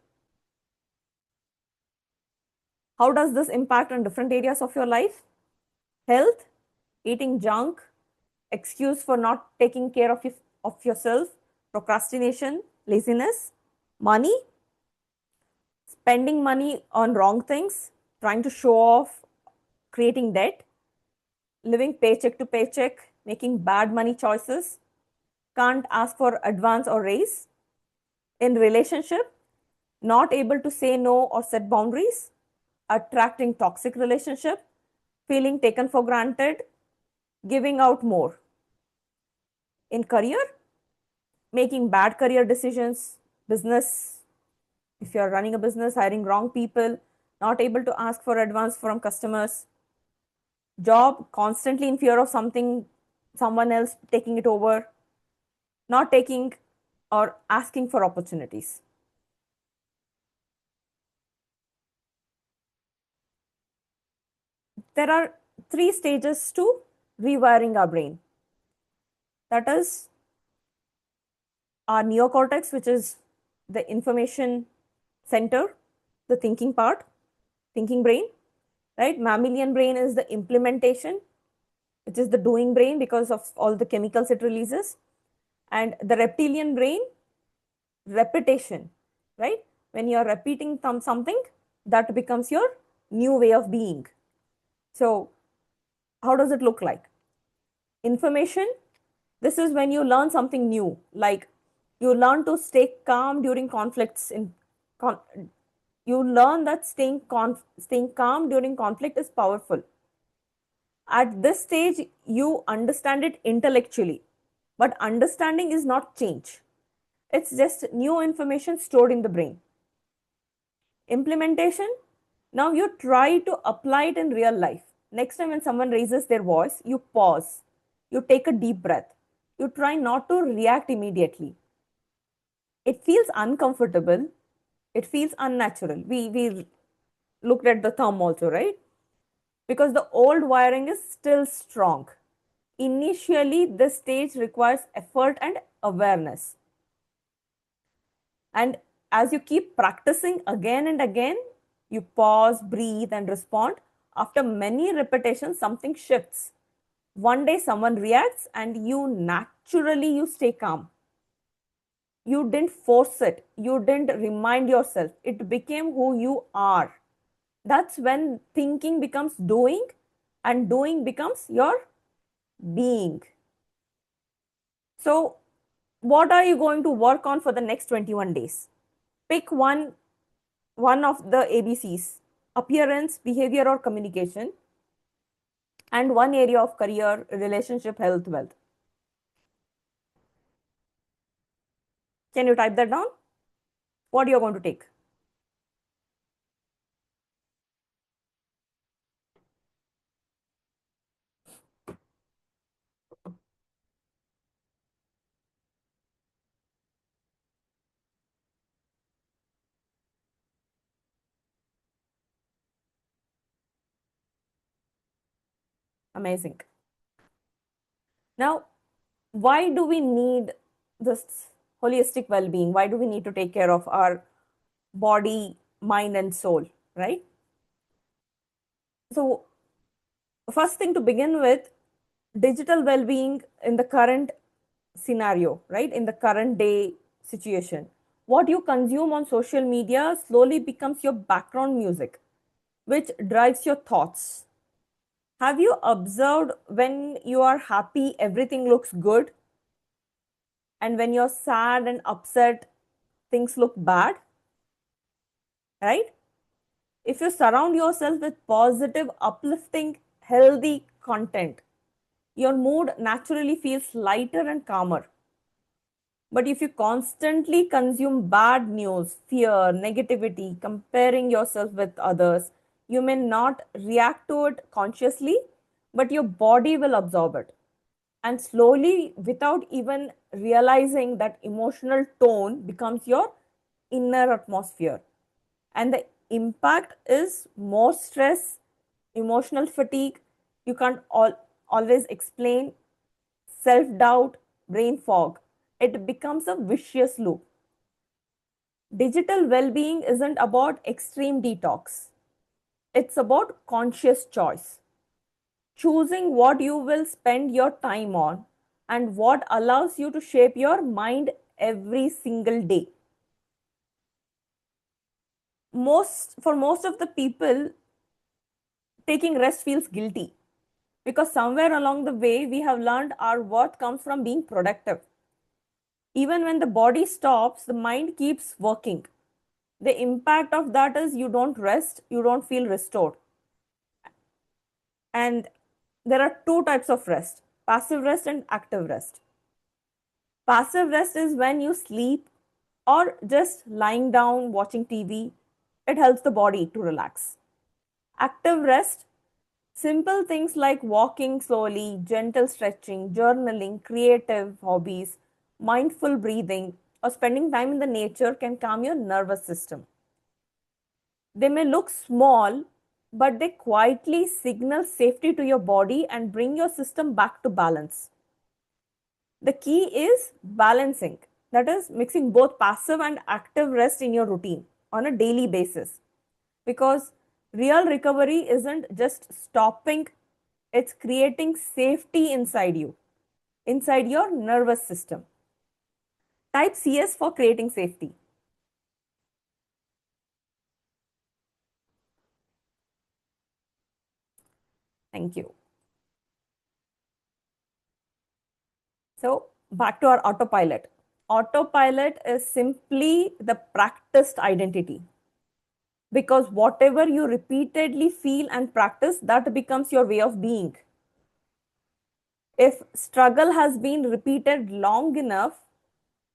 How does this impact on different areas of your life? Health, eating junk, excuse for not taking care of yourself, procrastination, laziness, money, spending money on wrong things, trying to show off, creating debt, living paycheck to paycheck, making bad money choices, can't ask for advance or raise. In relationship, not able to say no or set boundaries, attracting toxic relationship, feeling taken for granted, giving out more. In career, making bad career decisions, business, if you're running a business, hiring wrong people, not able to ask for advance from customers, job, constantly in fear of someone else taking it over, not taking or asking for opportunities. There are 3 stages to rewiring our brain. That is our neocortex, which is the information center, the thinking part, thinking brain, right? Mammalian brain is the implementation, which is the doing brain because of all the chemicals it releases. And the reptilian brain, repetition, right? When you're repeating something, that becomes your new way of being. So how does it look like? Information, this is when you learn something new, like you learn to stay calm during conflicts. You learn that staying calm during conflict is powerful. At this stage, you understand it intellectually, but understanding is not change. It's just new information stored in the brain. Implementation, now you try to apply it in real life. Next time when someone raises their voice, you pause, you take a deep breath, you try not to react immediately. It feels uncomfortable, it feels unnatural. We looked at the thumb also, right? Because the old wiring is still strong. Initially, this stage requires effort and awareness. And as you keep practicing again and again, you pause, breathe, and respond. After many repetitions, something shifts. One day someone reacts and you stay calm. You didn't force it. You didn't remind yourself. It became who you are. That's when thinking becomes doing and doing becomes your being. So, what are you going to work on for the next 21 days? Pick one of the ABCs: appearance, behavior, or communication, and one area of career, relationship, health, wealth. Can you type that down? What you're going to take? Amazing. Now, why do we need this holistic well-being? Why do we need to take care of our body, mind, and soul, right? So, first thing to begin with, digital well-being in the current scenario, right? In the current day situation, what you consume on social media slowly becomes your background music, which drives your thoughts. Have you observed when you are happy, everything looks good? And when you're sad and upset, things look bad, right? If you surround yourself with positive, uplifting, healthy content, your mood naturally feels lighter and calmer. But if you constantly consume bad news, fear, negativity, comparing yourself with others, you may not react to it consciously, but your body will absorb it. And slowly, without even realizing, that emotional tone becomes your inner atmosphere. And the impact is more stress, emotional fatigue. You can't always explain, self doubt, brain fog. It becomes a vicious loop. Digital well being isn't about extreme detox, it's about conscious choice. Choosing what you will spend your time on and what allows you to shape your mind every single day. For most of the people, taking rest feels guilty because somewhere along the way we have learned our worth comes from being productive. Even when the body stops, the mind keeps working. The impact of that is you don't rest, you don't feel restored. And there are two types of rest: passive rest and active rest. Passive rest is when you sleep or just lying down watching TV. It helps the body to relax. Active rest, simple things like walking slowly, gentle stretching, journaling, creative hobbies, mindful breathing, or spending time in the nature can calm your nervous system. They may look small, but they quietly signal safety to your body and bring your system back to balance. The key is balancing, that is, mixing both passive and active rest in your routine on a daily basis. Because real recovery isn't just stopping, it's creating safety inside you, inside your nervous system. Type CS for creating safety. Thank you. So, back to our autopilot. Autopilot is simply the practiced identity, because whatever you repeatedly feel and practice, that becomes your way of being. If struggle has been repeated long enough,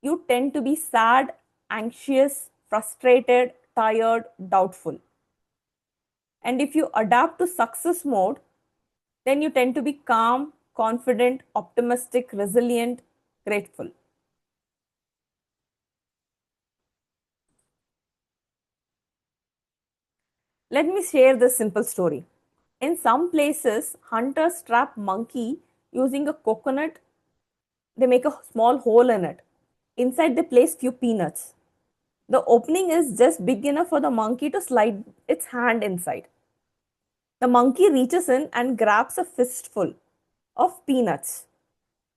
you tend to be sad, anxious, frustrated, tired, doubtful. And if you adapt to success mode, then you tend to be calm, confident, optimistic, resilient, grateful. Let me share this simple story. In some places, hunters trap monkey using a coconut. They make a small hole in it. Inside, they place few peanuts. The opening is just big enough for the monkey to slide its hand inside. The monkey reaches in and grabs a fistful of peanuts.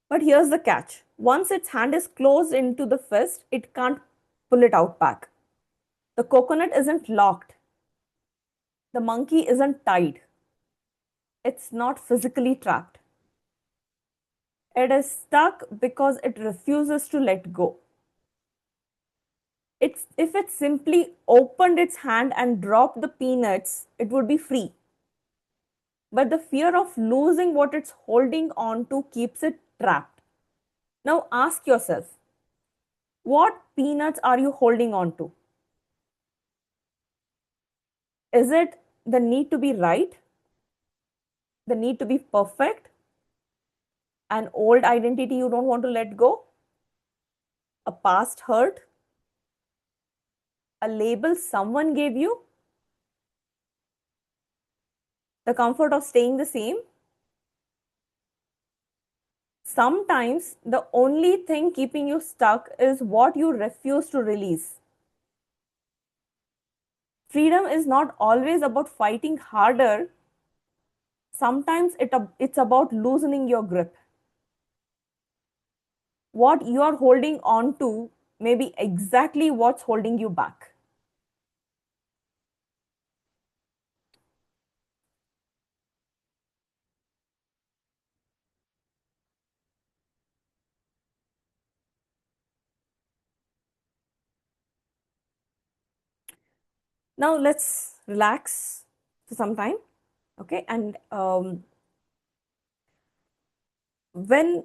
But here's the catch: once its hand is closed into the fist, it can't pull it out back. The coconut isn't locked. The monkey isn't tied. It's not physically trapped. It is stuck because it refuses to let go. If it simply opened its hand and dropped the peanuts, it would be free. But the fear of losing what it's holding on to keeps it trapped. Now ask yourself, what peanuts are you holding on to? Is it the need to be right? The need to be perfect? An old identity you don't want to let go? A past hurt? A label someone gave you? The comfort of staying the same? Sometimes the only thing keeping you stuck is what you refuse to release. Freedom is not always about fighting harder. Sometimes it's about loosening your grip. What you are holding on to may be exactly what's holding you back. Now let's relax for some time. Okay, and when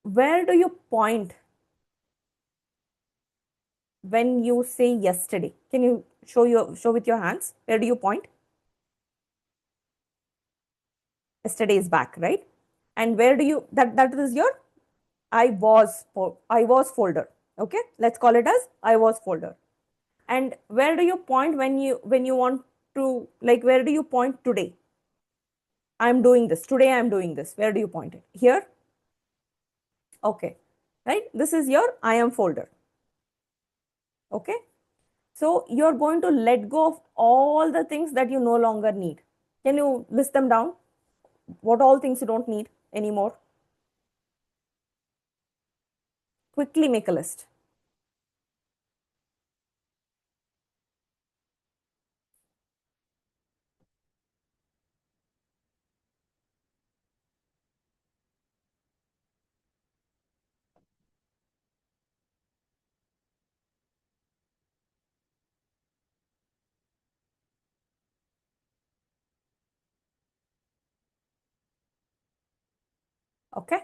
Where do you point when you say yesterday? Can you show with your hands? Where do you point? Yesterday is back, right? And where do you that is your I was folder. Okay, let's call it as I was folder. And where do you point when you want to, like, where do you point today? I'm doing this. Today I'm doing this. Where do you point it? Here? Okay. Right? This is your I am folder. Okay? So you're going to let go of all the things that you no longer need. Can you list them down? What all things you don't need anymore? Quickly make a list. Okay?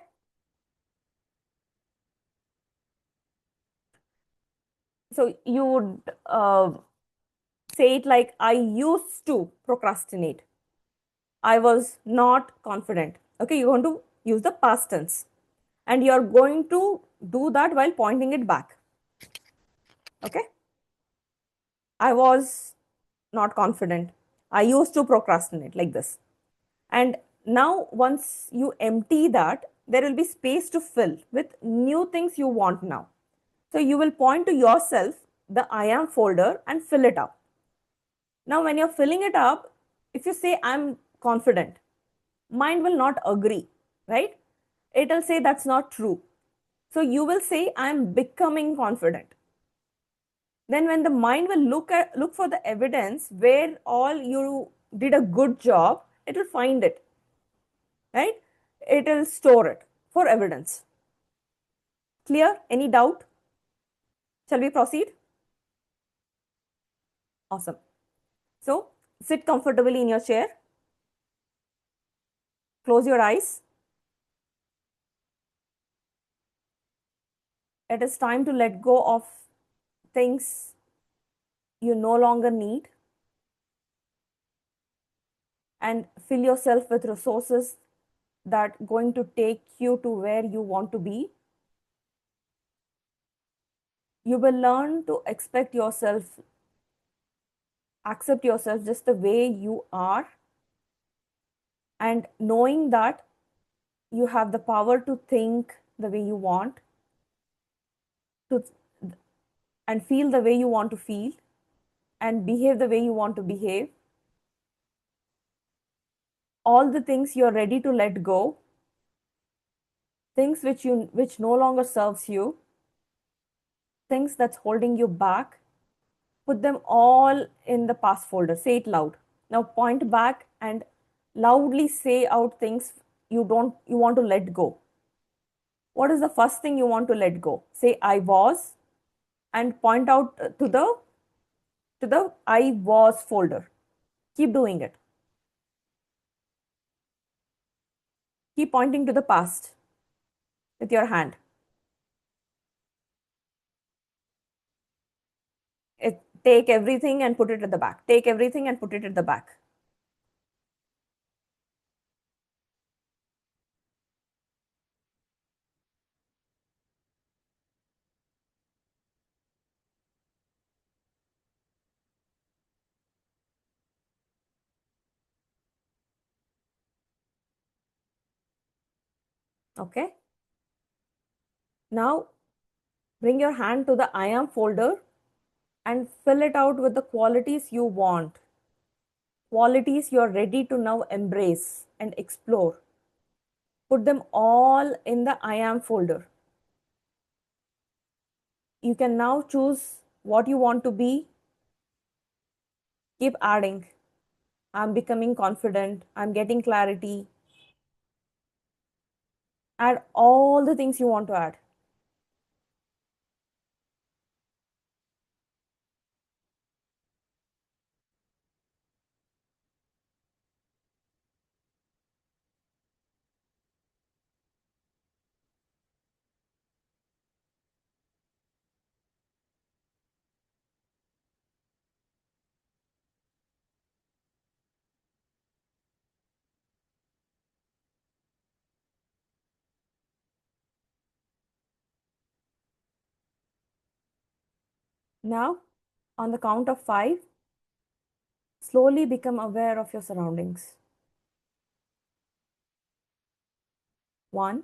So you would say it like, I used to procrastinate. I was not confident. Okay, you're going to use the past tense. And you're going to do that while pointing it back. Okay? I was not confident. I used to procrastinate like this. And now, once you empty that, there will be space to fill with new things you want now. So you will point to yourself, the I am folder, and fill it up. Now, when you're filling it up, if you say I'm confident, mind will not agree, right? It'll say that's not true. So you will say I'm becoming confident. Then when the mind will look for the evidence where all you did a good job, it will find it, right? It will store it for evidence. Clear? Any doubt? Shall we proceed? Awesome. So sit comfortably in your chair. Close your eyes. It is time to let go of things you no longer need and fill yourself with resources that going to take you to where you want to be. You will learn to accept yourself just the way you are, and knowing that you have the power to think the way you want to, and feel the way you want to feel, and behave the way you want to behave. All the things you're ready to let go, things which no longer serves you, things that's holding you back, put them all in the past folder. Say it loud. Now point back and loudly say out things you want to let go. What is the first thing you want to let go? Say I was, and point out to the I was folder. Keep doing it. Keep pointing to the past with your hand. Take everything and put it at the back. Take everything and put it at the back. Okay. Now bring your hand to the I am folder and fill it out with the qualities you want, qualities you're ready to now embrace and explore. Put them all in the I am folder. You can now choose what you want to be. Keep adding. I'm becoming confident. I'm getting clarity. Add all the things you want to add. Now, on the count of 5, slowly become aware of your surroundings. 1,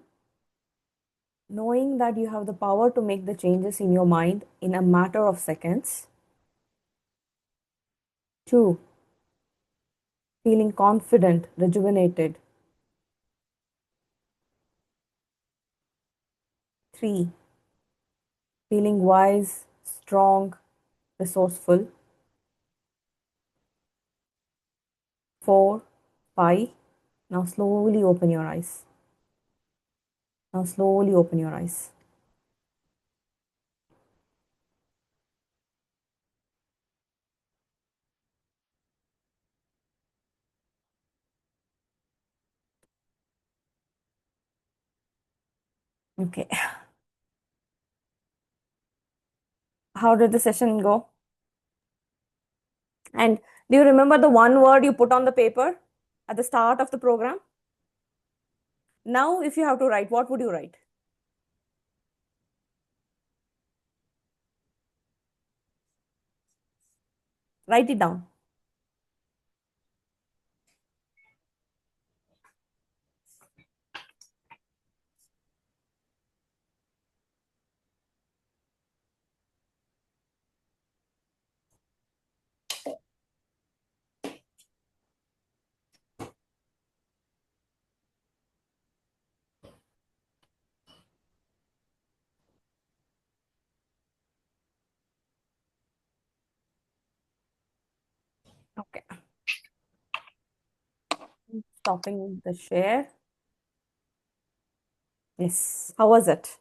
knowing that you have the power to make the changes in your mind in a matter of seconds. 2, feeling confident, rejuvenated. 3, feeling wise, strong, resourceful. 4, 5. Now slowly open your eyes. Now slowly open your eyes. Okay. How did the session go? And do you remember the one word you put on the paper at the start of the program? Now, if you have to write, what would you write? Write it down. Okay. Stopping the share. Yes. How was it?